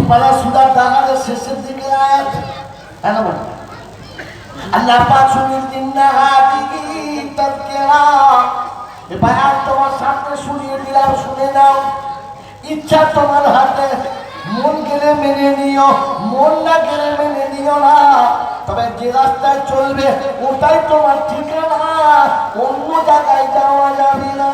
পারা সুদা দাগালের শেষের দিকে আয়াত আল্লাহ পাক শুনিয়ে দিন না হাদিহি তাযকিরা এ বায়াত তোমার সামনে শুনিয়ে দিলাম, শুনে নাও। ইচ্ছা তোমার হাতে, মন গেলে মেনে নিও, মন না গেলে মেনে নিও না। তবে যে রাস্তায় চলবে ওটাই তোমার ঠিকানা, অন্য জায়গায় যাওয়া যাবে না।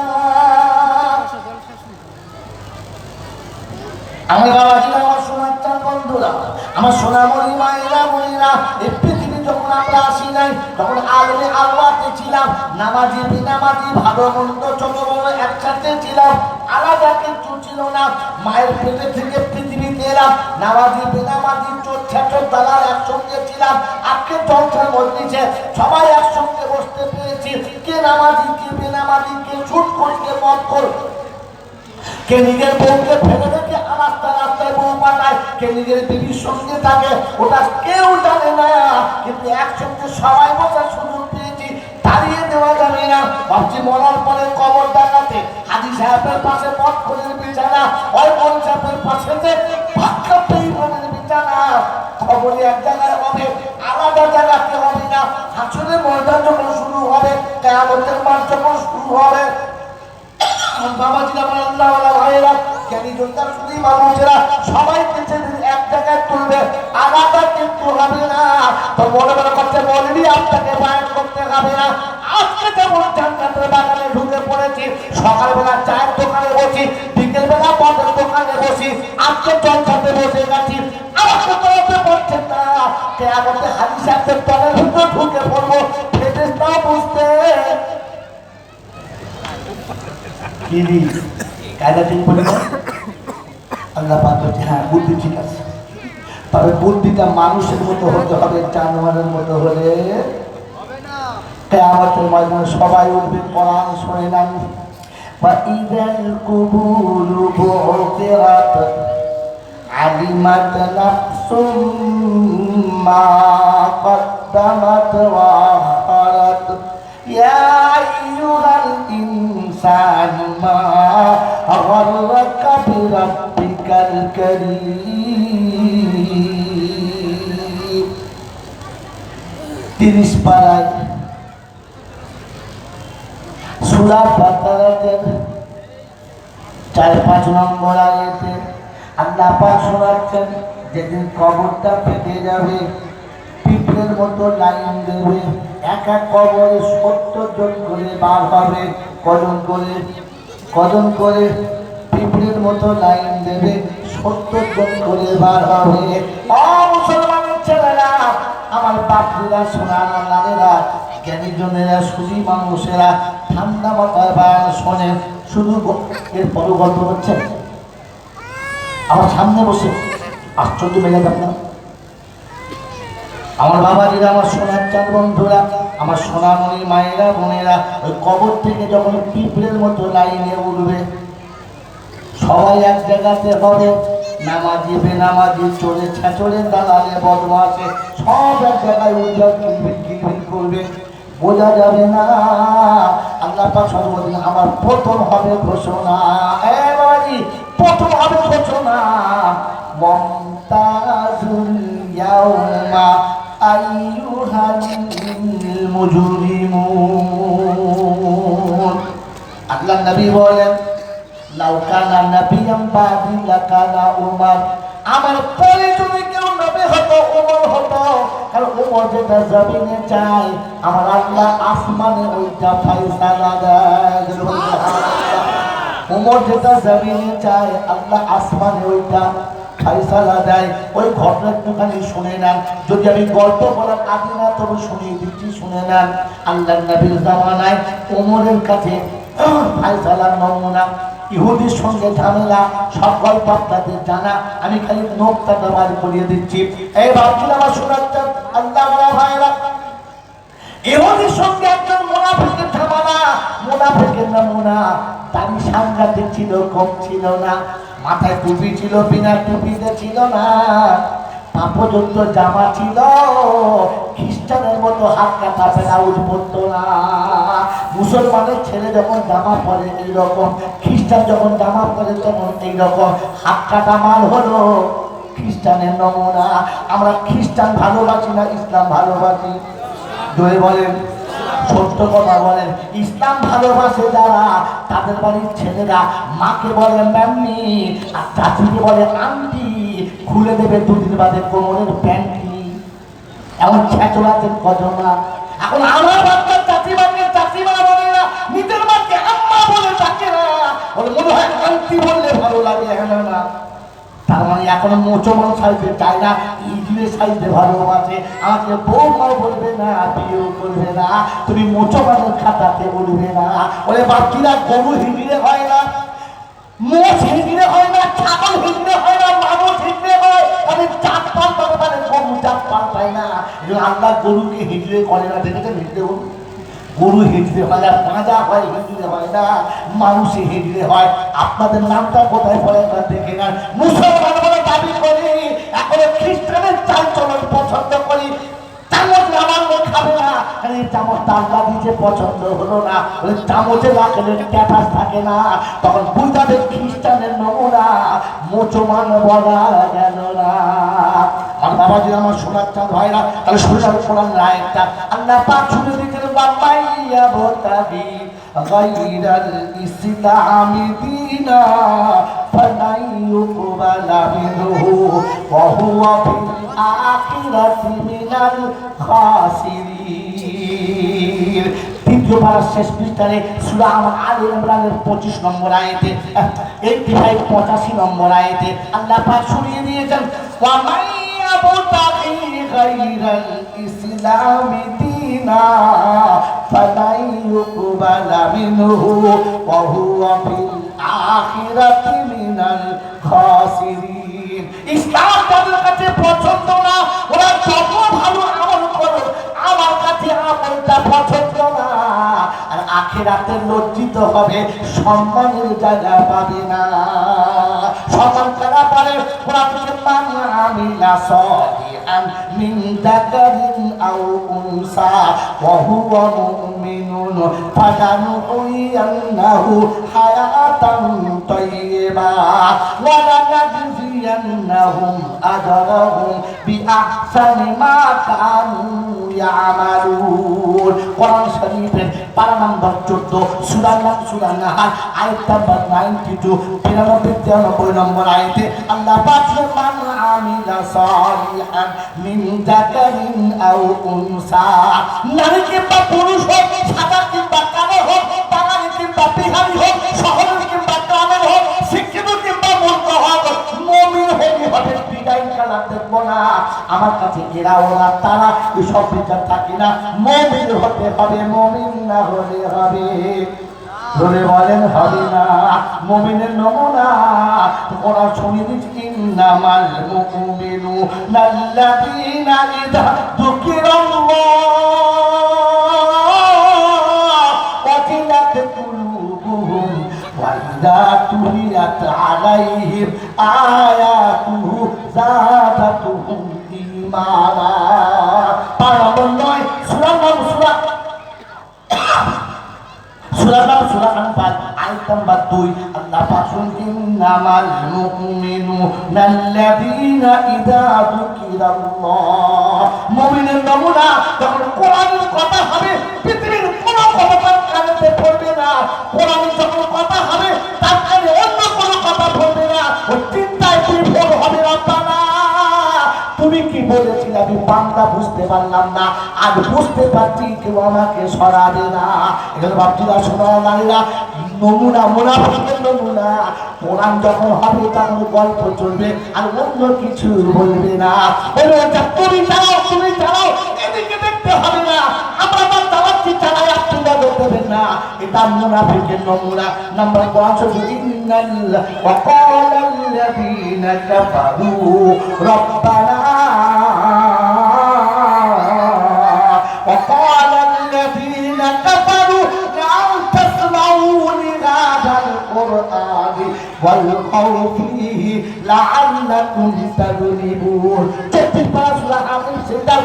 আমার বাবাজিরা, আমার সোনার চাঁদ বন্ধুরা, আমার সোনামণি মায়েরা বোনেরা, এই পৃথিবী যখন আমরা আসি নাই তখন আলোয় আলোয়াতে ছিলাম, নামাজি বিনামাজি ভালো মন্দ ছোট বড় একসাথে ছিলাম, আলাদা কিছু ছিল না। মায়ের পেটে থেকে পৃথিবীতে এলাম, নামাজি বিনামাজি চোর ছেচর দালাল একসঙ্গে ছিলাম। আজকে জলসার মজলিসে সবাই একসঙ্গে বসতে পেরেছি। কে নামাজি, কে বিনামাজি, কে ছুট করতে মত কর, কে নিজের বউকে ফেলে রেখে রাস্তায় রাস্তায় বউ পাঠায়, কে নিজের বিবির সঙ্গে থাকে, ওটা কেউ জানে না। কিন্তু একসঙ্গে সবাই বসার সুযোগ পেয়েছি, তাড়িয়ে দেওয়া যাবে না। ভাবছি মরার পরে কবর দেখাতে হাজি সাহেবের পাশে পথখোলের বিছানা, ওই কোন সাহেবের পাশে যে ভাক্কা পেইমানের বিছানা। খবরে এক জায়গায় হবে, আলাদা জায়গাতে হবে না। হাসরের ময়দান যখন শুরু হবে, কিয়ামতের মাঠ যখন শুরু হবে, বাবাজিরা, আমার আল্লাহওয়ালা ভাইয়েরা, জ্ঞানী যোদ্ধার শুধু মানুষেরা সবাই এক জায়গায় তুলবে, আলাদা কিন্তু হবে না। তো মনে মনে করতে বলবি আপনাকে বায়াত করতে হবে না। আজকে যেমন জান্নাতের বাগানে ঢুকে পড়েছি, সকালবেলা চায়ের দোকানে বসি, বিকেলবেলা পদের দোকানে বসি, আজকে জলসাতে বসে গেছি। আমাকে বলতে পারছেন না কিয়ামতে হাজি সাহেবের তলের ভিতরে ঢুকে পড়বো, ফেরেশতা বুঝতে দিদি কায়দা ঠিক বলে আল্লাহ পাক বলছে, হ্যাঁ বুদ্ধি ঠিক আছে, তবে বুদ্ধিটা মানুষের মতো হতে হবে, জানোয়ারের মতো হলে কিয়ামতের ময়দানে সবাই উঠবে। কোরআন শুনে নেন, ফাইদাল কুবুরু বু'থিরাত আলিমাত নাফসুম মা কদ্দামাত ওয়া আখারাত ইয়া আইয়ুহাল ইনসান মা গররাকা বিরাব্বিকাল কারীম। 30 পারায় সূরা বাকারাতের 4-5 নম্বর আয়াতে আল্লাহ পাক শোনাচ্ছেন, যেদিন কবরটা ফেটে যাবে, পিঁপড়ের মতো লাইন দেবে, এক এক কবরে 70 জন করে বার হবে। কজন করে পিঁপড়ের মতো লাইন দেবে, 70 জন করে বার হবে। ও মুসলমানের ছেলেরা, আমার বাপরা, সোনার লালেরা, জ্ঞানী জনেরা, সুধী মানুষেরা, ঠান্ডা মাথায় বায়ান শোনেন। শুধু এর গল্প হচ্ছে আমার সামনে বসে আশ্চর্য মেলে আপনার আমার বাবাজিরা, আমার সোনার চাঁদ বন্ধুরা, আমার সোনামণি মায়েরা বোনেরা, ওই কবর থেকে যখন পিঁপড়ের মতো লাইনে উঠবে, সবাই এক জায়গাতে হবে, নামাজি বেনামাজি, চোরে ছেচরে দালালে বদমাশে, সব এক জায়গায় উঠে কিলবিল করবে, বোঝা যাবে না। আল্লাহ পাক সর্বদিন আমার প্রথম হবে ঘোষণা, বাবাজি প্রথম হবে ঘোষণা, মুমতাজুল ইয়াউমা আইয়ুহাল মুজরিমুন। আল্লাহ নবী বলেন, লাউ কানা নবিয়াম বাদি লাকানা উমর, আমার পরে যদি কেউ নবী হতো ওমর হতো। কারণ ওমর যেটা জমিনে চায়, আমার আল্লাহ আসমানে ওইটা ফয়সালা দেয়। ওমর যেটা জমিনে চায়, আল্লাহ আসমানে ওইটা ফয়সালা দেয়। ওই ঘটনা একটুখানি শুনে নেন, যদি আমি গল্প বলার আগে না তবে শুনিয়ে দিচ্ছি, শুনে নেন। আল্লাহ নবীর জামানায় ওমরের কাছে ফয়সালার নমুনা, ইহুদির সঙ্গে ঝামেলা, সব গল্প আপনাদের জানা, আমি খালি নোকটা বার করিয়ে দিচ্ছি। এই ভাবছিল আমার শোনাচ্ছেন আল্লাহ ভাইরা, ইহুদির সঙ্গে একজন মুনাফিকের ঝামেলা। মুনাফিকের নমুনা, দাড়ি সাংঘাতিক ছিল, কম ছিল না, মাথায় টুপি ছিল, বিনা টুপিতে ছিল না, পা পর্যন্ত জামা ছিল, খ্রিস্টানের মতো হাত কাটা ব্লাউজ পরতো না। মুসলমানের ছেলে যখন জামা পরে এইরকম, খ্রিস্টান যখন জামা পরে তখন এইরকম হাত কাটা মাল হলো খ্রিস্টানের নমুনা। আমরা খ্রিস্টান ভালোবাসি না ইসলাম ভালোবাসি? জোরে বলেন, সত্য কথা বলেন। ইসলাম ভালোবাসে যারা, তাদের বাড়ির ছেলেরা মাকে বলে ম্যামনি আর চাচিকে বলে আন্টি, খুলে দেবে দুদিন বাদে কোমরের প্যান্টি। এমন ছেচড়াতে কজন না। এখন আমার বাচ্চার চাচিমাকে চাচিমা বলে না, নিজের মাকে আম্মা বলে ডাকে না, বলে মনে হয় আন্টি বললে ভালো লাগে। হ্যাঁ না, তার মানে এখন মোচমান সাইজে চায় না, ইডলি সাইজে ভালোবাসে। আমাকে বউমাও বলবে না, বিয়েও করবে না, তুমি মোচমানের খাতাতে উঠবে না। ওরে বাচ্চিরা গরু হিঁড়ে হয় না, মোষ হিঁড়ে হয় না, ছাগল হিঁড়ে হয় না, মানুষ হিঁড়ে হয়। আমি চাপ পাল্টাতে পারে, গরু চাপ পাল্টায় না। আল্লাহ গরুকে হিঁড়ে করে না, দেখেছেন? হিঁড়ে গরু হেঁটে হয় না, পাঁজা হয় হেঁটে হয় না, মানুষে হেঁটে হয়। আপনাদের নামটা কোথায় পড়ে না দেখে না। মুসলমান বলে দাবি করি, এখন খ্রিস্টানের চাল চলন পছন্দ করি। চামচ নামানো খাবে না, এই চামচটা আল্লাহ দিতে পছন্দ হলো না, ওই চামচে রাখলে ট্যাটাস থাকে না, তখন বুঝাবে খ্রিস্টানের নমুনা, মুসলমান বলা গেল না। আর বাবাজি আমার সোনার চাঁদ ভাইরা, তাহলে শোনার রায়টা আল্লাহ পাক শুনে দিয়েছেন, বাবাইয়া বোতাবি গায়রাল ইসলামি দীনা ফালাই ইউকবালা মিনহু ওয়া হুয়া ফিল আখিরাতি মিনাল খাসিরিন। তৃতীয় পারার শেষ পৃষ্ঠারে সূরা আলে ইমরানের 25 নম্বর আয়াতে, 85 নম্বর আয়াতে আল্লাহ পাক শুনিয়ে দিয়েছেন, ওয়া মাইয়া বোতাবি গায়রাল ইসলামি দীনা ফালাই ইউকবালা মিনহু ওয়া হুয়া ফিল আখিরাতি মিনাল খাসিরিন। ইসলাম তাদের কাছে পছন্দ না, ওরা যত ভালো আমল করো আমার কাছে আমলটা পছন্দ না, আর আখিরাতে লজ্জিত হবে, সম্মানের জায়গা পাবে না। সম্মান করা পারে কোরআন থেকে, মান আমিলা সালিহান মিন যাকারিন আও উনসা ওয়া হুয়া মুমিনুন ফালানুহইয়ান্নাহু হায়াতান তাইয়্যিবা ওয়া লানাজজিয়ান্নাহুম আজরাহুম বিআহসানি মা কানু ইয়ামালুন। কোরআন শরীফের পারা নম্বর 14 সূরা নাহাল আয়াত নম্বর 92, 93 নম্বর আয়াতে আল্লাহ পাক মান আমিলা সালিহান মিন যাকারিন আও উনসা, নারী কিংবা পুরুষ হোক, সাদা কিংবা কালো হোক, বাঙালি কিংবা বিহারি হোক, শহরের কিংবা গ্রামের হোক, শিক্ষিত কিংবা মূর্খ হোক, মুমিন হতে হবে, বিদায় কালা দেখবো না। আমার কাছে এরা ওরা তারা এসব বিচার থাকে না, মুমিন হতে হবে, মুমিন না হলে হবে, ধরে বলেন হবে না। মুমিনের নমুনা ওরা শুনে দিচ্ছে, ইন্নামাল মুমিনুনা আল্লাযীনা ইযা যুকিরাল্লাহ ওয়াজিলাত কুলুবুহুম ওয়া ইযা তুলিয়াত আলাইহিম আয়াতুহু যাদাতুহুম ঈমানা। পারা নম্বর 9 সূরা আনফাল আয়াত নম্বর 2 আল্লাহ পাক শুনছেন, ইন্নামাল মুমিনুনা আল্লাযীনা ইযা যুকিরাল্লাহ। মুমিনের নমুনা যখন কোরআনের কথা হবে, পৃথিবীর কোনো কথা কানেতে পড়বে না। কোরআনের যখন কথা হবে, তার কানে অন্য কোনো কথা পড়বে না, ও চিন্তায় বিভোর হবে। রব্বানা তুমি কি বলেছিলে আমি বান্দা বুঝতে পারলাম না, আজ বুঝতে পারছি, কেউ আমাকে সরাবে না। এখানে বাপজিরা শোনা নারীরা নমুনা, মুনাফিকের নমুনা। কোরআন যখন হবে তখন গল্প চলবে, আর অন্য কিছু বলবে না। তুমি চালাও, এদিকে দেখতে হবে না, আমরা তার চালাচ্ছি, চালাই আপনারা দেখবেন না। এটা মুনাফিকের নমুনা। নাম্বার 5, ইন্নাল্লাহ ওয়া ক্বালাল্লাযীনা কাফারু রব্বানা وقال الذين كفروا لا تسمعوا لهذا القرآن والخوف لعلكم تغلبون 34 সূরা হামিম সেটা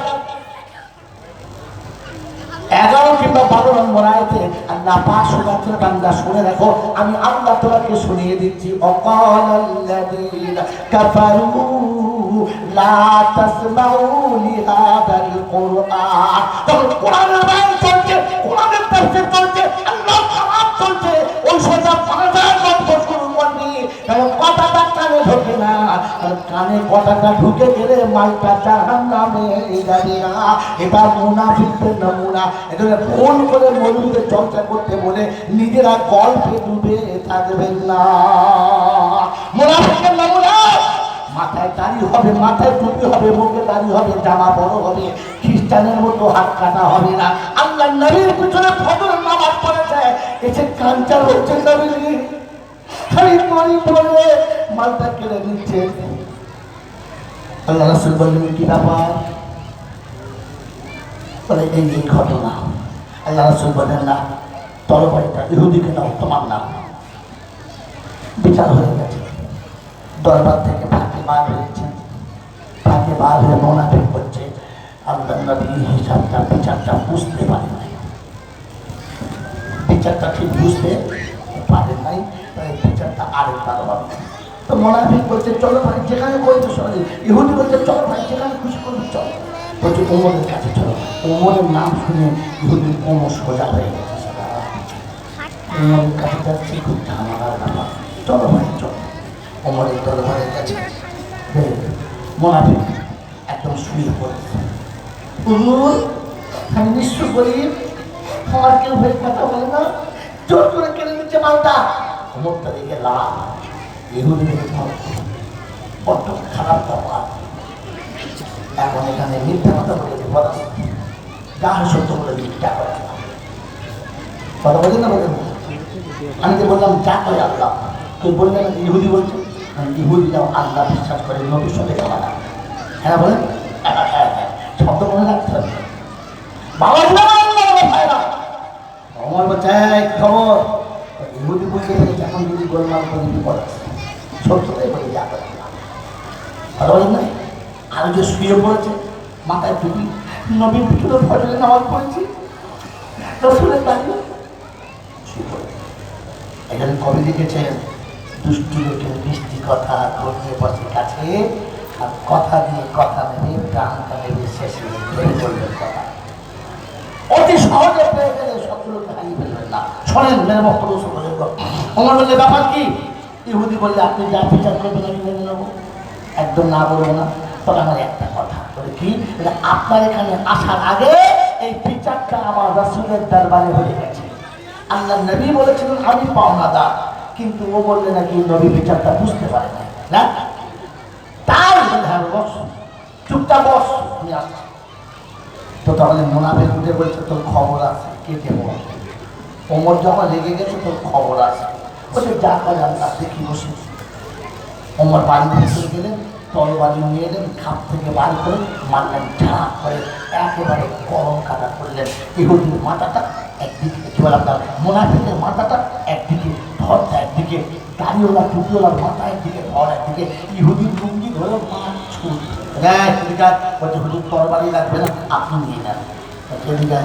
11 কিংবা 12 নম্বর আয়াতে আল্লাহ পাক সুরাতুল বান্দা শুনে রাখো আমি আল্লাহ তোমাকে শুনিয়ে দিচ্ছি অকালাল্লাযীনা কাফারু লা তাসমাউ লিহাদাল কুরআন তখন কোরআনের বায়ান চলছে কোরআনের তাফসীর চলছে আল্লাহ কালাম চলছে ওই সোজা বাজার গল্প শুরু করবি কারণ কথাটা কানে ঢোকে না আর কানে কথাটা ঢুকে গেলে মালটা জাহান্নামে যাবে না এটা মুনাফিকদের নমুনা এজন্য ফোন করে মৌলবীদের চর্চা করতে বলে নিজেরা গল্পে ডুবে থাকবেন না মুনাফিকের নমুনা মাথায় দাড়ি হবে মাথায় টুপি হবে মুখে দাড়ি হবে জামা বড় হবে খ্রিস্টানের মতো হাত কাটা হবে না আল্লাহ নবীর পিছনে ফজর নামাজ পড়েছে এসে কাঞ্চার হচ্ছে নবী খালি তরি পড়ে মালটা কেড়ে নিচ্ছে আল্লাহ রাসূল বললেন কি ব্যাপার বলে এই ঘটনা আল্লাহ রাসূল বলেন না তরবারিটা ইহুদিকে দাও তোমার নাম বিচার হয়ে গেছে দরবার থেকে ফাঁকে বার হয়েছে ফাঁকে বার হয়ে মুনাফিক করছে আল্লাহ নবী হিসাবটা বিচারটা বুঝতে পারে নাই বিচারটা ঠিক বুঝতে পারে নাই বিচারটা আরেকবার হবে তো মুনাফিক বলছে চলো ভাই যেখানে করতে সরে ইহুদি বলছে চলো ভাই যেখানে খুশি করবে চলো বলছে ওমরের কাছে চলো ওমরের নাম শুনে ইহুদির কোমর সোজা হয়ে গেছে ওমরের কাছে যাচ্ছে খুব ঝামেলার ব্যাপার চলো ভাই চলো ওমরের দরবারের কাছে মুনাফিক একদম শুয়ে পড়েছে আমি নিশ্চয় করি আমার কেউ ভেদ কথা বলে না জোর করে কেড়ে নিচ্ছে মালটা ওমরটা দেখে লাভ ইহুদি দেখে বড্ড খারাপ ব্যাপার এখন এখানে মিথ্যা কথা বলে বিপদ আছে যা সত্য বলে মিথ্যা করে কথা বলি না বলে আমি যে বললাম যা করে আল্লাহ তুই বললেন ইহুদি বলছে ইহুদিরাও আল্লাহ বিশ্বাস করে নবীর সাথে খাওয়া হ্যাঁ বলেন শব্দ মনে রাখতে হবে বাবা আমার বাচ্চায় খবর ইহুদি বলতে এখন যদি গোলমাল করে বিপদ আছে সত্যতাই বলে যা করে কথা বলেন না আর যে শুয়ে পড়েছে মাথায় টুপি নবীর পিছনে ফজরের নামাজ পড়েছি রসুলের দাঁড়িয়ে শুয়ে পড়েছে এখানে কবি লিখেছেন দুষ্টু লোকের মিষ্টি কথা ঘটিয়ে বসে কাছে আর কথা দিয়ে কথা নেবে প্রাণটা নেবে শেষে ধরে চলবেন কথা অতি সহজে পেয়ে গেলে শত্রুকে হারিয়ে ফেলবেন না শোনেন মেরে বক্তব্য সহযোগ আমার বললে ব্যাপার কি ইহুদি বললে আপনি যা বিচার করবেন আমি মেনে নেবো একদম না বলবো না তবে আমার একটা কথা বলে কি আপনার এখানে আসার আগে এই বিচারটা আমার রাসূলের দরবারে হয়ে গেছে আল্লাহ নবী বলেছিলেন আমি পাওনাদার কিন্তু ও বললে নাকি নবী বিচারটা বুঝতে পারে না তাই বস চুপচাপ বস আমি আসছি তো তাহলে মুনাফিক উঠে বলছে তোর খবর আছে কে দেব ওমর যখন লেগে গেছে তোর খবর আছে বলছে যা করে আল্লাহ দেখি বসে ওমর বাড়ি ভিতরে গেলেন তরবারি নিয়ে এলেন খাপ থেকে বার করে মারলেন ঝাঁপ করে একেবারে গরম কাটা করলেন ইহুদির মাথাটা একদিকে কি বলে আপনার মুনাফিকের মাথাটা একদিকে ধরটা একদিকে দাড়িওয়ালা টুপিওয়ালার মাথা একদিকে ধর একদিকে ইহুদির লুঙ্গি ধরে মার ছুট বলছে হুজুর তরবারি রাখবে না আপনি নিয়ে নেন এদিকে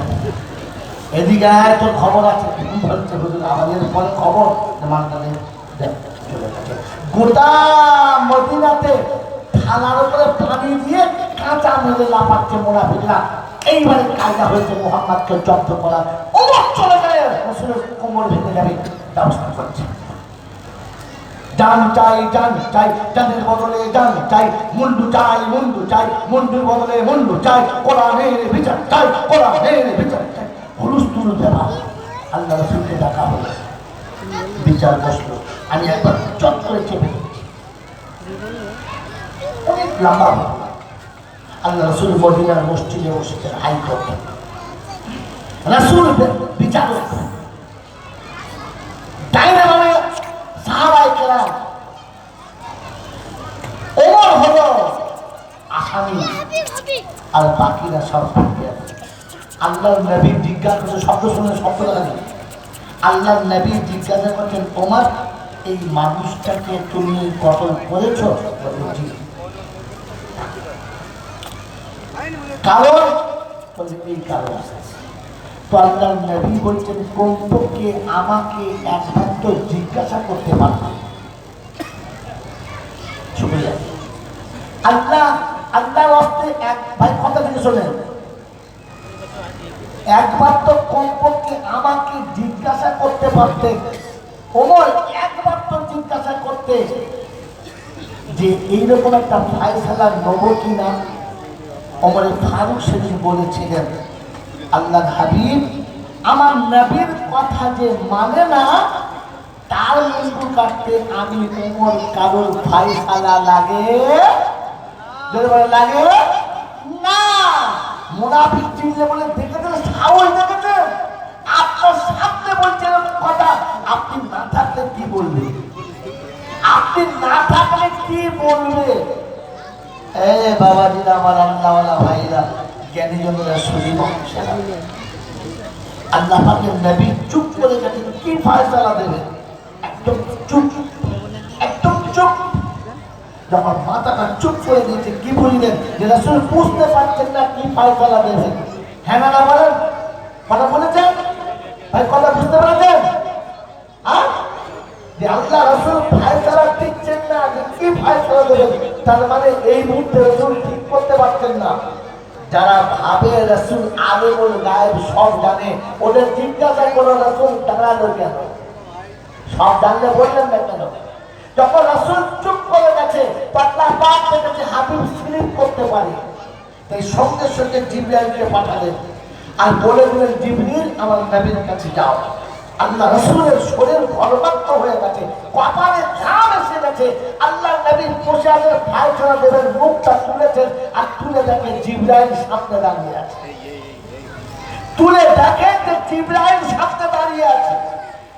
এদিকে তোর খবর আছে বলছে হুজুর আমাদের পরে খবর মানটা চলে গেছে গোটা মদিনাতে থানার উপরে পানি দিয়ে কাঁচা মেরে লাফাচ্ছে মুনাফিকরা এইবারে কায়দা হয়েছে মুহাম্মদকে জব্দ করার ওমর চলে যায় রাসূলের কোমর ভেঙে যাবে ব্যবস্থা করছে জান চাই জানের বদলে জান চাই মুন্ডু চাই মুন্ডুর বদলে মুন্ডু চাই কোরআনের বিচার চাই কোরআনের বিচার চাই হুলুস্থুল ব্যাপার আল্লাহ রাসূলকে ডাকা হলো বিচার বসলো আমি একবার চট করে চেপে দিচ্ছি অনেক লম্বা আল্লাহ রাসূল মদিনার মসজিদে বসেছেন হাইকোর্টে রাসূল বিচারক ডাইনে বামে সাহাবায়ে কেরাম ওমর হলো আসামি আর বাকিরা সব আল্লাহর নবী জিজ্ঞাসা করছে শব্দ শুনে শব্দ লাগে আল্লাহর নবী জিজ্ঞাসা করছেন ওমর এই মানুষটাকে তুমি কতল করেছ? কারণ এই কারণ তো আল্লাহ নবী বলছেন কমপক্ষে আমাকে একবার তো জিজ্ঞাসা করতে পারবে। আল্লাহ আল্লাহর হস্তে এক ভাই কথা থেকে শোনেন, একবার তো কমপক্ষে আমাকে জিজ্ঞাসা করতে পারতে। ওমর একবার তো জিজ্ঞাসা করতে যে এইরকম একটা ফায়সালা নেব কিনা। ওমরে ফারুক সেদিন বলেছিলেন, আল্লাহ হাবিব আমার নবীর কথা যে মানে না তার মুন্ডু কাটতে আমি ওমর কারোর ফায়সালা লাগে লাগে না। মুনাফিক চিনলে বলে দেখেছেন, সাহস দেখেছেন, আপনার সামনে বলছেন কথা, আপনি না থাকলে কি বলবে? আপনি না থাকলে কি বলবে? এ বাবাজিরা, আমার আল্লাহওয়ালা ভাইরা, জ্ঞানী জনেরা, শুনি মানুষেরা, আল্লাহ পাকের নবী চুপ করে গেছেন, কি ফায়সালা দেবেন? একদম চুপ, একদম চুপ। যখন মাথাটা চুপ করে দিয়েছে, কি বললেন যে রাসূল বুঝতে পারছেন না কি ফায়সালা দেবেন। হ্যাঁ না বলেন, কথা বলেছেন ভাই, কথা বুঝতে পেরেছেন? হ্যাঁ, যে আল্লাহ রাসূল ফায়সালা দিচ্ছেন না যে কি ফায়সালা দেবেন, তার মানে এই মুহূর্তে রাসূল ঠিক করতে পারছেন না। যারা ভাবে রাসূল আলিমুল গায়েব সব জানে, ওদের জিজ্ঞাসা করো রাসূল দাঁড়ালো কেন, সব জানলে বললেন না কেন? যখন রাসূল চুপ করে গেছে, আল্লাহ পাক দেখেছে হাবিব স্লিপ করতে পারে, তাই সঙ্গে সঙ্গে জিবরাইলকে পাঠালেন আর বলে দিলেন, জিবরিল আমার নবীর কাছে যাও। আল্লাহ রাসূলের শরীর গরমাক্ত হয়ে গেছে, কপালে ঘাম এসে গেছে। আল্লাহ নবী বসে আছে, ফায়সালা দেবেন, মুখটা তুলেছেন আর তুলে দেখে জিবরাইল সামনে দাঁড়িয়ে আছে। তুলে দেখে যে জিবরাইল সামনে দাঁড়িয়ে আছে।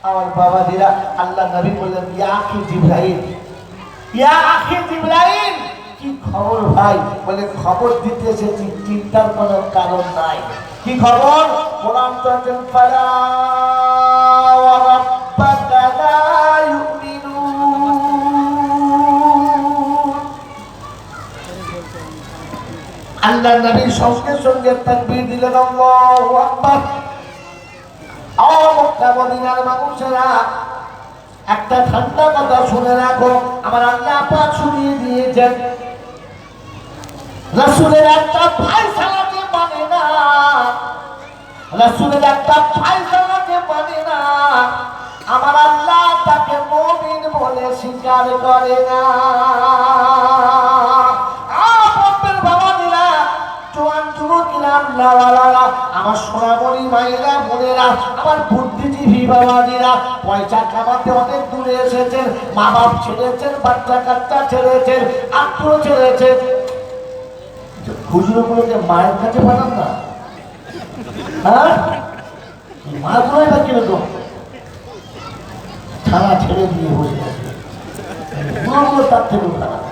আমার বাবাজিরা, আল্লাহ নবী বললেন, ইয়া আখি জিবরাইল, ইয়া আখি জিবরাইল, কি খবর ভাই? বলে খবর দিতে এসেছি, চিন্তার কোনো কারণ নাই। কি খবর? কোরআন চলছেন, ফালা ওয়া রাব্বাকা লা ইউমিনুন। আল্লাহ নবীর সঙ্গে সঙ্গে তাকবীর দিলেন, আল্লাহু আকবার। মদিনার মানুষেরা একটা ঠান্ডা কথা শুনে রাখো, আমার আল্লাহ পাক শুনিয়ে দিয়েছেন, রাসূলের একটা ফায়সালাকে মানে না, রাসূলের একটা ফায়সালাকে মানে না, আমার আল্লাহ তাকে মুমিন বলে স্বীকার করে না। আমার সোনামণি মায়েরা, বোনেরা, আমার বুদ্ধিজীবী বাবাজিরা, পয়সা কামাতে অনেক দূরে এসেছেন, মা বাপ ছেড়েছেন, বাচ্চা কাচ্চা ছেড়েছেন, আত্মীয় ছেড়েছেন, খুচরোগুলোকে মায়ের কাছে পাঠান না। হ্যাঁ, মা গুলোই বা কিরকম থানা ছেড়ে দিয়ে বসে আছে, তার থেকেও খারাপ।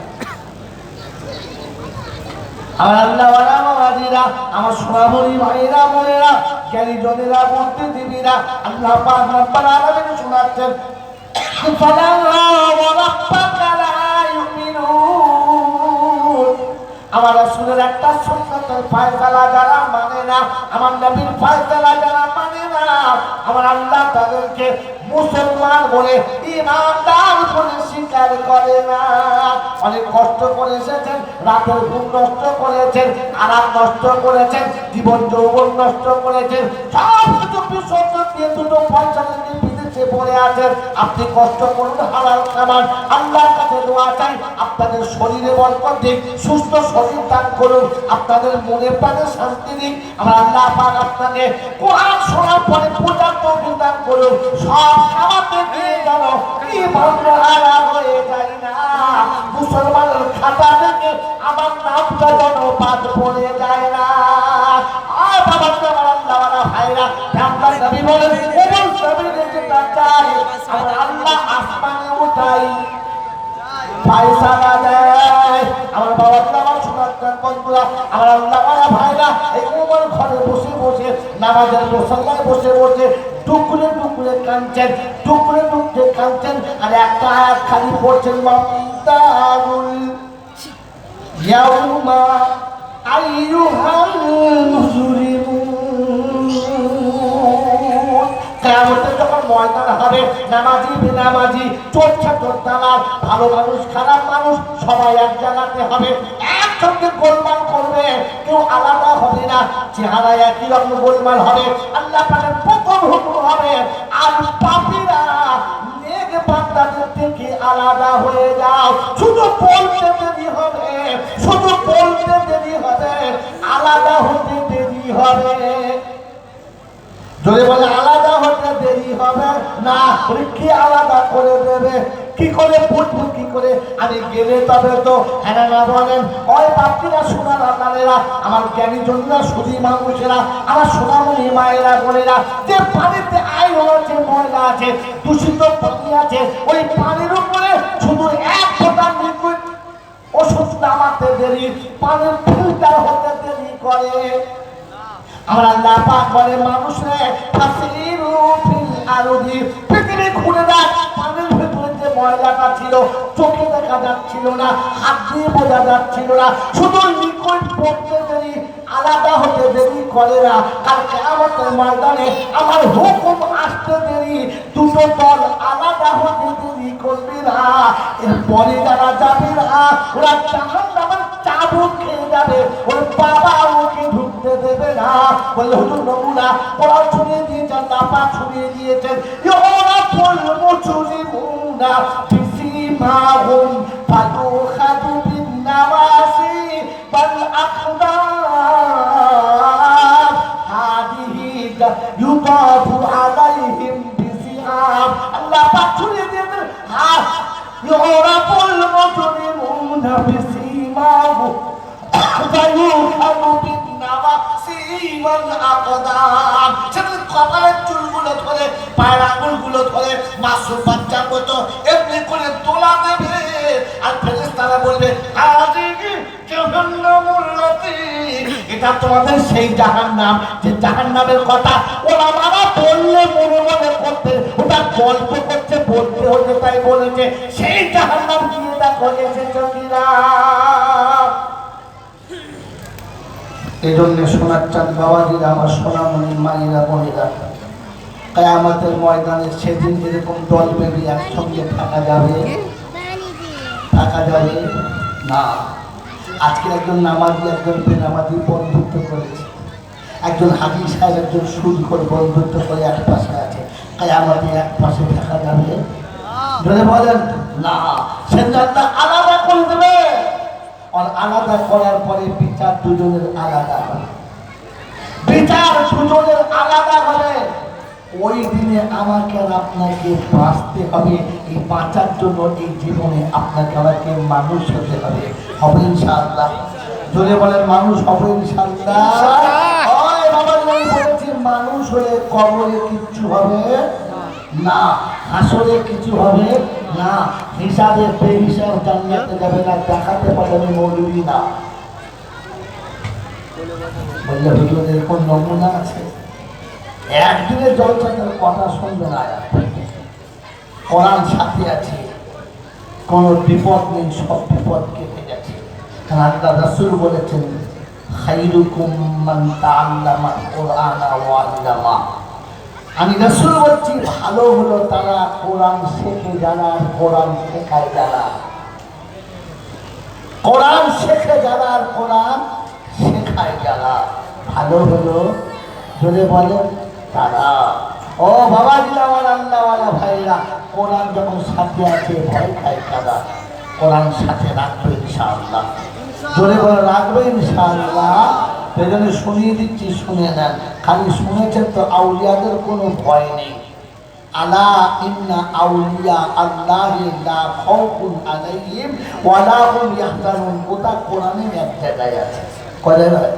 আমার আল্লাহওয়ালা বাবাজিরা, আমার সোনামণি ভাইরা, বোনেরা, জ্ঞানী জনেরা, বুদ্ধিজীবীরা, আল্লাহ পাক রব্বুল আলামিন শোনাচ্ছেন, ফালা ওয়া রাব্বাকা লা ইউমিনুন। আমার রাসূলের একটা সুন্নতের ফায়সালা যারা মানে না, আমার নবীর ফায়সালা যারা মানে না, আমার আল্লাহ তাদেরকে মুসলমান বলে, ঈমানদার বলে স্বীকার করে না। অনেক কষ্ট করে এসেছেন, রাতের ঘুম নষ্ট করেছেন, আরাম নষ্ট করেছেন, জীবন যৌবন নষ্ট করেছেন, সব কিছু বিসর্জন দিয়ে দুটো পয়সা নিয়ে বিদেশে পড়ে আছেন। আপনি কষ্ট করুন, হালাল কামান, আল্লাহর কাছে দোয়া চাই আপনাদের শরীরে বরকত দিক, সুস্থ শরীর দান করুন, আপনাদের মনে প্রাণে শান্তি দিক। আমার আল্লাহ পাক আপনাকে কোরআন শোনার পরে পূজার তৌফিক দান করুন। সব খাওয়াতে দিয়ে যেন ঈমান হারা হয়ে যায় না, মুসলমানের খাতা থেকে আমার নামটা যেন বাদ পড়ে যায় না। আর বাবা, আমার আল্লাহওয়ালা ভাইরা, আপনার নবী বলেন, কোমল জমিনে যেটা চাই আমার আল্লাহ আসমানে উঠাই ফায়সালা দেয়। আমার বাবা, আমার শোনাচ্ছেন বন্ধুরা, আমার আল্লাহওয়ালা ভাইরা, এই কোমল ঘরে বসে বসে, নামাজের মুসল্লায় বসে বসে টুকরে টুকরে কাঁদছেন, টুকরে টুকরে কাঁদছেন, আর একটা আয়াত খালি পড়ছেন মামতারুল ইয়াউমা আইয়ুহাল মুজরিমুন। কিয়ামতের যখন ময়দান হবে, নামাজি বেনামাজি, চোর ছাত্র দালাল, ভালো মানুষ খারাপ মানুষ সবাই এক জায়গাতে হবে, একসঙ্গে গোলমাল করবে, কেউ আলাদা হবে না, চেহারা একই রকম গোলমাল হবে। আল্লাহ পাকের প্রথম হুকুম হবে, আর পাপীরা নেক বান্দাদের থেকে আলাদা হয়ে যাও। শুধু বলতে দেরি হবে, শুধু বলতে দেরি হবে, আলাদা হতে দেরি হবে। যদি বলে আলাদা হতে দেরি হবে না, কি আলাদা করে দেবে? কি করে বুঝবো? কি করে? আমি গেলে তবে তো। হ্যাঁ না বলেন? ওই বাপ্তিরা, সোনার আকারেরা, আমার জ্ঞানী জনরা, সুধী মানুষেরা, আমার সোনামণি মায়েরা বোনেরা, যে পানিতে আইন আছে, ময়লা আছে, দূষিত পানি আছে, ওই পানির উপরে শুধু এক ফোঁটা লিকুইড ওষুধ নামাতে দেরি, পানির ফিল্টার হতে দেরি করে। আমরা আল্লাহ পাক বলে মানুষরে ফাসিরু ফিল আরদি, পৃথিবী ঘুরে দেখ, পানির ভিতরে যে ময়লাটা ছিল চোখে দেখা যাচ্ছিল না, হাত দিয়ে বোঝা যাচ্ছিল না, শুধু লিকুইড পড়তে দেরি, আলাদা হতে দেরি করে না। কাল কিয়ামতের ময়দানে আমার হুকুম আসতে দেরি, দুটো দল আলাদা হতে দেরি করবে না। এরপরে যারা যাবে না, ওরা জাহান্নামের চাবুক খেয়ে যাবে, ওর বাবা ওকে ঢুকতে দেবে না। বললে হুজুর নমুনা ওরা ছড়িয়ে দিয়েছেন, নাপা ছড়িয়ে দিয়েছেন, ওরা বলবো চুরিমুনা বিসিমাহুম ফাতুখাদু বিন্নাওয়াসি বাল আকদাম হাদিহি ইউতাফু আলাইহিম বিসিহাব। আল্লাহ পাক ছড়িয়ে দিয়েছেন, ওরা বলবো চুরিমুনা বিসিমাহুম ফাতুখাদু বিন্নাওয়াসি বাল আকদাম। সেদিন কপালের চুলগুলো ধরে, পায়ের আঙুলগুলো ধরে মাসুম বাচ্চার মতো এমনি করে তোলা দেবে, আর ফেরেশতারা বলবে হাযিহি জাহান্নামুল্লাতী, এটা তোমাদের সেই জাহান্নাম যে জাহান্নামের কথা ওলামারা বললে মনে মনে করতে, ওটা গল্প করছে, বলতে হতে তাই বলেছে, সেই জাহান্নাম গিয়ে দেখো এসেছো কিনা। এই জন্য সোনার চাঁদ বাবাজিরা, আমার সোনামণি মায়েরা বোনেরা, কিয়ামতের ময়দানে সেদিন এরকম দল বেঁধে একসঙ্গে থাকা যাবে? থাকা যাবে না। আজকে একজন নামাজি একজন বেনামাজি বন্ধুত্ব করেছে, একজন হাফিজ সাহেব একজন সুদখোর বন্ধুত্ব করে এক পাশে আছে, কিয়ামতে এক পাশে থাকা যাবে? যদি বলেন না, সেদিন আল্লাহ আলাদা করে দেবে। আর আলাদা করার পরে বিচার দুজনের আলাদা হবে, বিচার দুজনের আলাদা হবে। ওই দিনে আমাকে আর আপনাকে বাঁচতে হবে, এই বাঁচার জন্য এই জীবনে আপনাকে আমাকে মানুষ হতে হবে। হবে ইনশাআল্লাহ? জোরে বলেন মানুষ হবে ইনশাআল্লাহ? ওই বাবা আমি বলেছি, মানুষ হলে কবরে কিচ্ছু হবে না, হাসরে কিছু হবে না, হিসাবে বেহিসাব জান্নাতে যাবে না, দেখাতে পারবে মৌলবি না। বললে হুজুর এরকম নমুনা আছে? একদিনের জলসাতের কথা শুনবে না, কোরআন সাথে আছে, কোনো বিপদ নেই, সব বিপদ কেটে গেছে। কারণ আল্লাহ রাসূল বলেছেন খায়রুকুম মান তাআল্লামাল কুরআনা ওয়া আল্লামা। আমি রাসূল বলছি ভালো হলো তারা কোরআন শেখে যারা, কোরআন শেখায় যারা, কোরআন শেখে যারা, কোরআন শেখায় যারা, ভালো হলো যদি বলে তারা। ও বাবা দিলা আমার আল্লাহওয়ালা ভাইরা, কোরআন যখন সাথে আছে ভয় খায় তারা, কোরআন সাথে রাখবে ইনশাআল্লাহ। জোরে বলে রাখবে ইনশাআল্লাহ। সেজন্য শুনিয়ে দিচ্ছি, শুনে নেন। খালি শুনেছেন তো, আউলিয়াদের কোনো ভয় নেই। আলা ইন্না আউলিয়া আল্লাহি লা খাউফুন আলাইহিম ওয়া লা হুম ইয়াহজানুন। ওটা কোরআনের এক জায়গায় আছে। কয় জায়গায়?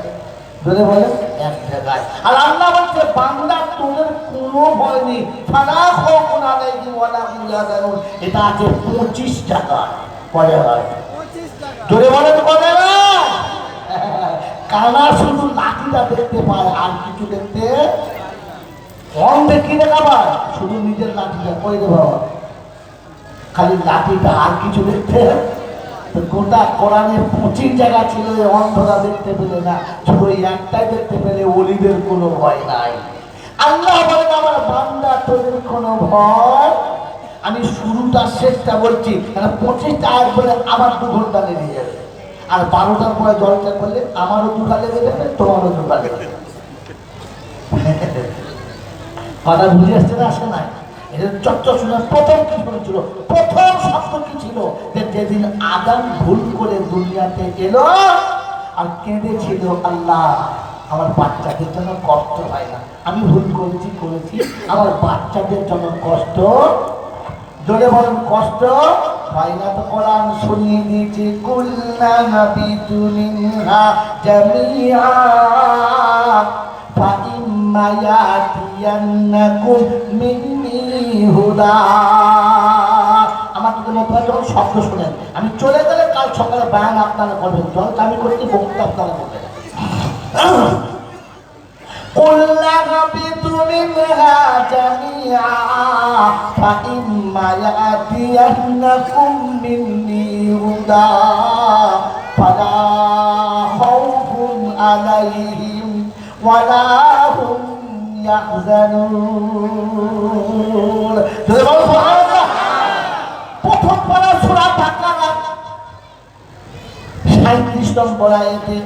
বলে বলেন এক জায়গায়। আর আল্লাহ বলছে বান্দা তোদের কোনো ভয় নেই, ফালা খাউফুন আলাইহিম ওয়া লা হুম ইয়াহজানুন। এটা আছে 25 টাকায়। কয় জায়গায়? 25 টাকা। জোরে বলেন কয় জায়গায়? কানা শুধু লাঠিটা দেখতে পায়, আর কিছু দেখতে অন্ধে কি দেখাবার? শুধু নিজের লাঠিটা কই রে বাবা, খালি লাঠিটা আর কিছু দেখতে? গোটা কোরআনের 25 জায়গা ছিল অন্ধরা দেখতে পেলে না, শুধু ওই একটাই দেখতে পেলে ওলিদের কোনো ভয় নাই। আল্লাহ বলেন আমার বান্দা তোদের কোনো ভয়। আমি শুরুটা শেষটা বলছি, 25টা আয়াত বলে আবার 2 ঘন্টা লেগে যাবে, আর 12টার পরে জলটা করলে আমারও দুটা লেগে যাবে, তোমারও দুটা লেগে যাবে। কথা বুঝে আসছে না? আসে নাই? চর্চা শুনে প্রথম কি শুনেছিল? প্রথম শব্দ কি ছিল? যে যেদিন আদম ভুল করে দুনিয়াতে এলো আর কেঁদেছিল, আল্লাহ আমার বাচ্চাদের জন্য কষ্ট হয় না, আমি ভুল করেছি, আমার বাচ্চাদের জন্য কষ্ট, জোরে বলেন কষ্ট হয় না। তো কোরআন শুনিয়ে দিয়েছি, কুল্লা হাবিতু মিনহা জামিআ ফাইম্মা ইয়াতিয়ান্নাকুম মিন্নি হুদা। আমার যদি মতো যখন শব্দ শোনেন, আমি চলে গেলে কাল সকালে বয়ান আপনারা করবেন, যখন আমি করছি বক্তব্য আপনারা করবেন। কুল্লা হাবিতু মিনহা জামিআ ফাইম্মা ইয়াতিয়ান্নাকুম মিন্নি হুদা ফালা খাউফুন আলাইহিম ওয়ালা হুম ইয়াহজানুন। যদি বলো সুবহানাল্লাহ। প্রথম পারা সূরা বাকারা 37 নম্বর আয়াতে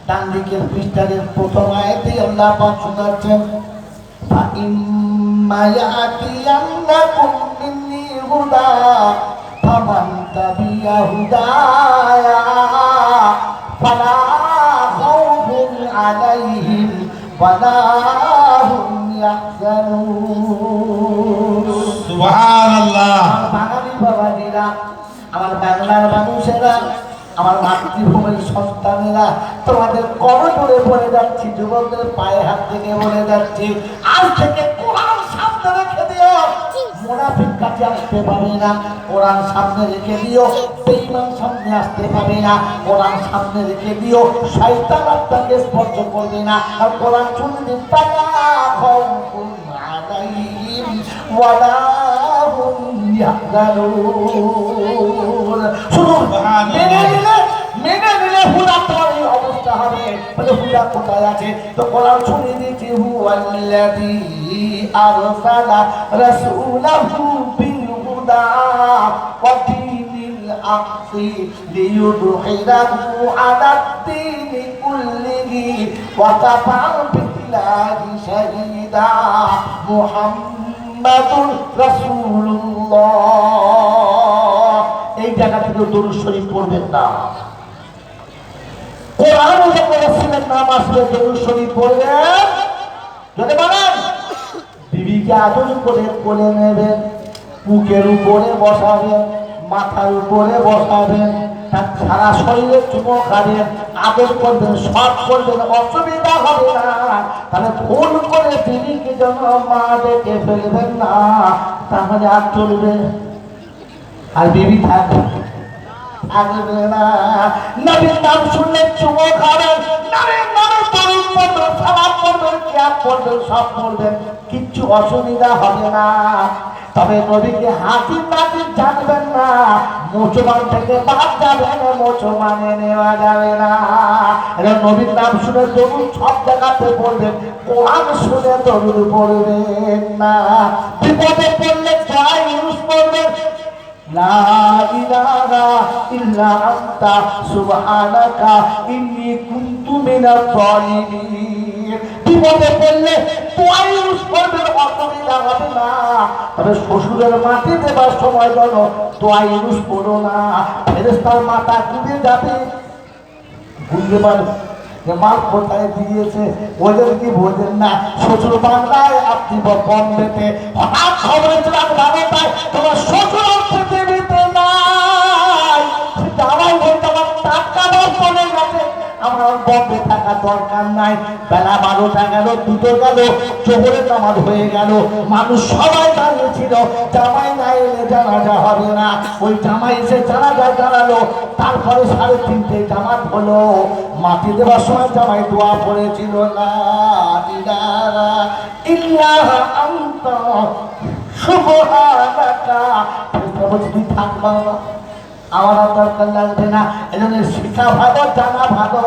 ডান দিকের পৃষ্ঠার প্রথম আয়াতে আল্লাহ পাক শোনাচ্ছেন, ফাইম্মা ইয়াতিয়ান্নাকুম মিন্নি হুদা ফামান তাবিয়া হুদায়া ফালা খাউফুন আলাইহিম ওয়ালা হুম ইয়াহজানুন। সুবহানাল্লাহ। আমার বাঙালি বাবাজিরা, আমার বাংলার মানুষেরা, আমার মাতৃভূমির সন্তানেরা, তোমাদের করজোড়ে বলে যাচ্ছি, যুবকদের পায়ে হাত থেকে বলে যাচ্ছি, আজ থেকে কোরআন সামনে রেখে দিও। মুনাফিক কাছে আসতে পারে না, কোরআন সামনে রেখে দিও। বেঈমান সামনে আসতে পারে না, কোরআন সামনে রেখে দিও। শয়তান আপনাকে স্পর্শ করবে না। আর কোরআন শুনলে তালা খাউফুন আলাইহিম ওয়ালা হুম ইয়াহজানুন। শুধু মেনে নিলে হুদা তোমার এই অবস্থা হবে। বলে হুদা কোথায় আছে? তো কোরআন শুনিয়ে দিয়েছি, হুয়াল্লাযী আরসালা রাসূলাহু বিল হুদা ওয়া দীনিল হাক্কি লিইয়ুযহিরাহু আলাদ দীনি কুল্লিহি ওয়া কাফা বিল্লাহি শাহীদা। মুহাম্মাদুর রাসূলুল্লাহ। এই জায়গা থেকে দরুদ শরীফ পড়বেন না। কোরআন যখন রাসূলের নাম আসবে দরুদ শরীফ পড়বেন। যদি বলেন বিবিকে আদর করে কোলে নেবেন, বুকের উপরে বসাবেন, মাথার উপরে বসাবেন, তার সারা শরীরে চুমো খাবেন, আদর করবেন, সব করবেন, অসুবিধা হবে না। তাহলে ভুল করে বিবিকে যেন মা ডেকে ফেলবেন না, তাহলে আর চলবে। আর বিবি থাকবে না। নবীর নাম শুনলে চুমো খাবেন, নবীর নামে দরুদ পড়বেন, সালাত পড়বেন, কিয়াম পড়বেন, সব পড়বেন, কিচ্ছু অসুবিধা হবে না। তবে নবীকে হাসির নাসির জানবেন না, মুসলমান থেকে বাদ যাবেন, মুসলমানে নেওয়া যাবে না। নবীর নাম শুনে দরুদ সব জায়গাতে পড়বেন, কোরআন শুনে দরুদ পড়বেন না। বিপদে পড়লে দোয়া ইউজ করবেন, লা ইলাহা ইল্লা আনতা সুবহানাকা ইন্নী কুনতু মিনাজ জালিমিন। বিপদে পড়লে দোয়া ইউজ করবেন, অসুবিধা হবে না। তবে শ্বশুরের মাটি দেবার সময় যেন দোয়া ইউজ করো না, ফেরেশতার মাথা ঘুরে যাবে। বুঝতে পারো যে মাল কোথায় দিয়েছে, ওদের কি বোঝেন না? শ্বশুর বাংলায়, আপনি বম্বেতে। হঠাৎ খবর ছিলাম বাংলায় তোমার শ্বশুর পৃথিবীতে নাই। জামাই বলতে আমার টাকা চলে গেছে, আমার বম্বে থাকা দরকার নাই। বেলা 12টা গেল, 2টো গেল, জোহরের নামাজ হয়ে গেল, মানুষ সবাই দাঁড়িয়েছিল। জামাই না এলে জানাজা হবে না। ওই জামাই এসে জানাজা দাঁড়ালো। তারপরে 3:30 জামাত হলো। মাটি দেওয়ার সময় জামাই দোয়া পড়েছিল, লা ইলাহা ইল্লা আনতা সুবহানাকা। তুই থাক বাবা, আমার আর দরকার লাগবে না। এজন্য শিক্ষা ভালো, জানা ভালো,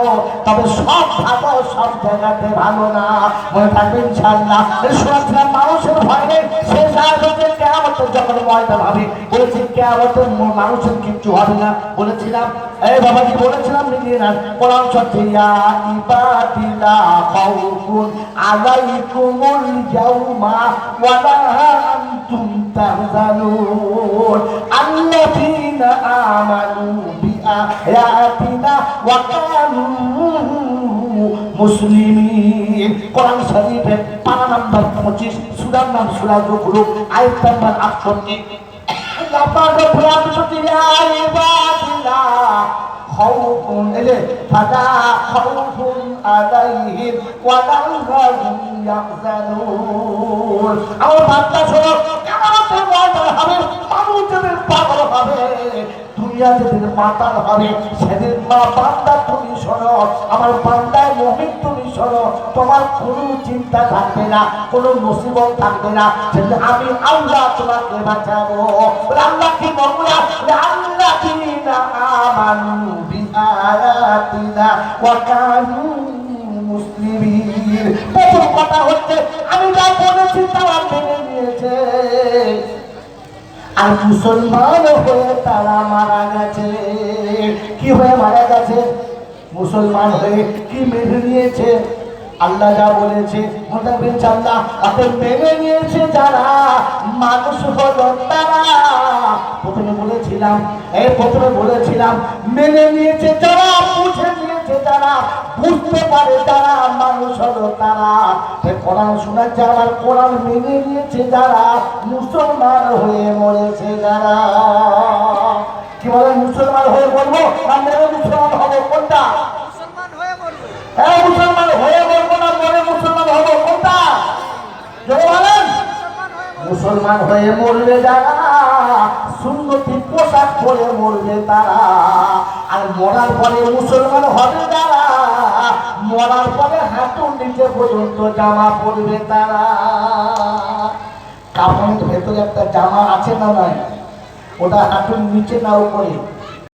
তবে সব ভালো সব জায়গাতে ভালো না। মনে থাকবে ইনশাআল্লাহ। শুনেছিলাম মানুষের ভয়ে শেষ আয়াতে কিয়ামতের যখন ময়দান হবে, বলেছি কিয়ামতে মানুষের কিচ্ছু হবে না। বলেছিলাম এই বাবাজি, বলেছিলাম মিলিয়ে না। কোরআন সত্যি, ইয়া ইবাদিলা খাউফুন আলাইকুমুল ইয়াউমা ওয়ালা আনতুম তাহজানুন আল্লাযীনা আমানু বিআয়াতিনা ওয়া কানু মুসলিমিন। কোরআন শরীফের পারা নাম্বার 25, সূরার নাম সূরা যুখরুফ, আয়াত নাম্বার 68। আল্লাহ রব্বুল আলামিন ইবাদিলা খাউফুন এলে ফাদা খাউফুন আলাইহিম ওয়া লা হুম ইয়াহজানুন। আমার বান্দা শোনো, কিয়ামতের ময়দান হবে, মানুষ যেদিন পাগল হবে, দুনিয়া যেদিন মাতাল হবে, সেদিন মা বান্দা তুমি শোনো, আমার বান্দায় মুমিন তুমি শোনো, তোমার কোনো চিন্তা থাকবে না, কোনো মুসিবত থাকবে না। সেদিন আমি আল্লাহ তোমাকে বাঁচাবো। আল্লাহ কি বলবো? আল্লাযীনা আমানু বিআয়াতিনা ওয়া কানু মুসলিমিন। প্রথম কথা হচ্ছে আমি যা বলেছি তারা মেনে নিয়েছে, আর মুসলমান হয়ে তারা মারা গেছে। কি হয়ে মারা গেছে? মুসলমান হয়ে কি মেনে নিয়েছে? আল্লাহ যা বলেছে মোতাবেক আল্লাহ তাদের মেনে নিয়েছে যারা, মানুষ হলো তারা। প্রথমে বলেছিলাম মেনে নিয়েছে যারা, বুঝে নিয়েছে যারা, বুঝতে পারে যারা, মানুষ হলো তারা। কোরআন শোনাচ্ছে আমার, কোরআন মেনে নিয়েছে যারা, মুসলমান হয়ে মরেছে যারা। কি বলে? মুসলমান হয়ে বলবো না মেরে মুসলমান হবো? কোনটা? মুসলমান হয়ে বলবো না মরে মুসলমান হবো? কোনটা? বলেন। মুসলমান হয়ে মরবে যারা, সুন্নতি পোশাক পরে মরবে তারা। আর মরার পরে মুসলমান হবে যারা, মরার পরে হাঁটুর নিচে পর্যন্ত জামা পরবে তারা। কাপড়ের ভেতরে একটা জামা আছে না নাই? ওটা হাঁটুর নিচে না উপরে?